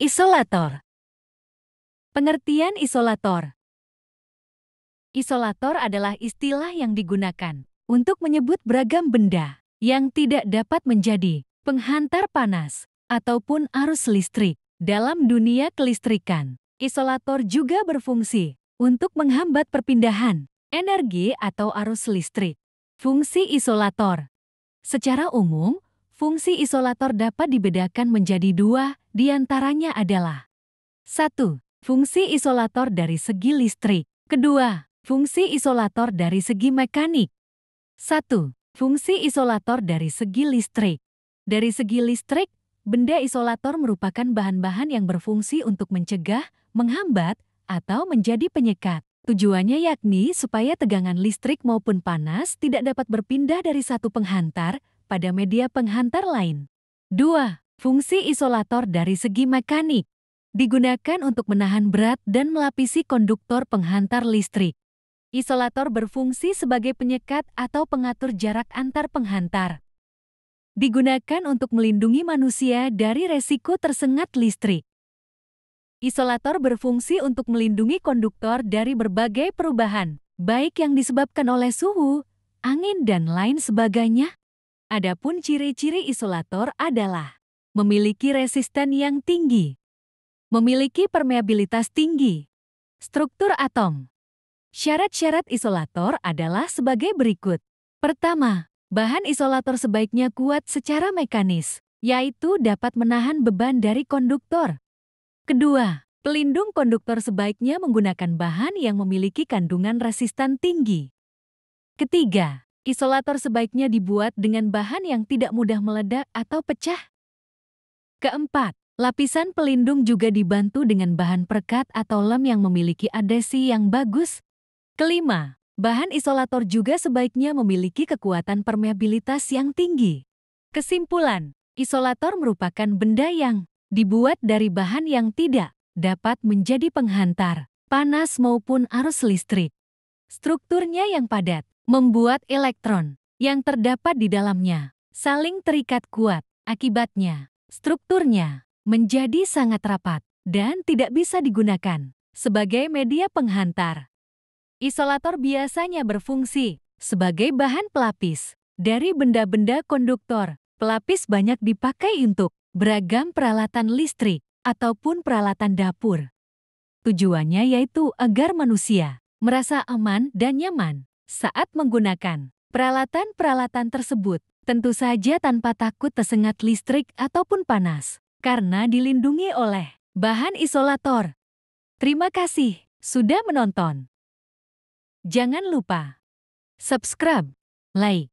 Isolator. Pengertian isolator. Isolator adalah istilah yang digunakan untuk menyebut beragam benda yang tidak dapat menjadi penghantar panas ataupun arus listrik. Dalam dunia kelistrikan, isolator juga berfungsi untuk menghambat perpindahan energi atau arus listrik. Fungsi isolator. Secara umum, fungsi isolator dapat dibedakan menjadi dua, di antaranya adalah 1. Fungsi isolator dari segi listrik. Kedua, fungsi isolator dari segi mekanik. 1. Fungsi isolator dari segi listrik. Dari segi listrik, benda isolator merupakan bahan-bahan yang berfungsi untuk mencegah, menghambat, atau menjadi penyekat. Tujuannya yakni supaya tegangan listrik maupun panas tidak dapat berpindah dari satu penghantar pada media penghantar lain. 2. Fungsi isolator dari segi mekanik. Digunakan untuk menahan berat dan melapisi konduktor penghantar listrik. Isolator berfungsi sebagai penyekat atau pengatur jarak antar penghantar. Digunakan untuk melindungi manusia dari resiko tersengat listrik. Isolator berfungsi untuk melindungi konduktor dari berbagai perubahan, baik yang disebabkan oleh suhu, angin, dan lain sebagainya. Adapun ciri-ciri isolator adalah memiliki resisten yang tinggi, memiliki permeabilitas tinggi, struktur atom. Syarat-syarat isolator adalah sebagai berikut. Pertama, bahan isolator sebaiknya kuat secara mekanis, yaitu dapat menahan beban dari konduktor. Kedua, pelindung konduktor sebaiknya menggunakan bahan yang memiliki kandungan resistan tinggi. Ketiga, isolator sebaiknya dibuat dengan bahan yang tidak mudah meledak atau pecah. Keempat, lapisan pelindung juga dibantu dengan bahan perekat atau lem yang memiliki adhesi yang bagus. Kelima, bahan isolator juga sebaiknya memiliki kekuatan permeabilitas yang tinggi. Kesimpulan, isolator merupakan benda yang dibuat dari bahan yang tidak dapat menjadi penghantar panas maupun arus listrik. Strukturnya yang padat membuat elektron yang terdapat di dalamnya saling terikat kuat. Akibatnya, strukturnya menjadi sangat rapat dan tidak bisa digunakan sebagai media penghantar. Isolator biasanya berfungsi sebagai bahan pelapis dari benda-benda konduktor. Pelapis banyak dipakai untuk beragam peralatan listrik ataupun peralatan dapur. Tujuannya yaitu agar manusia merasa aman dan nyaman saat menggunakan peralatan-peralatan tersebut, tentu saja tanpa takut tersengat listrik ataupun panas, karena dilindungi oleh bahan isolator. Terima kasih sudah menonton. Jangan lupa subscribe, like,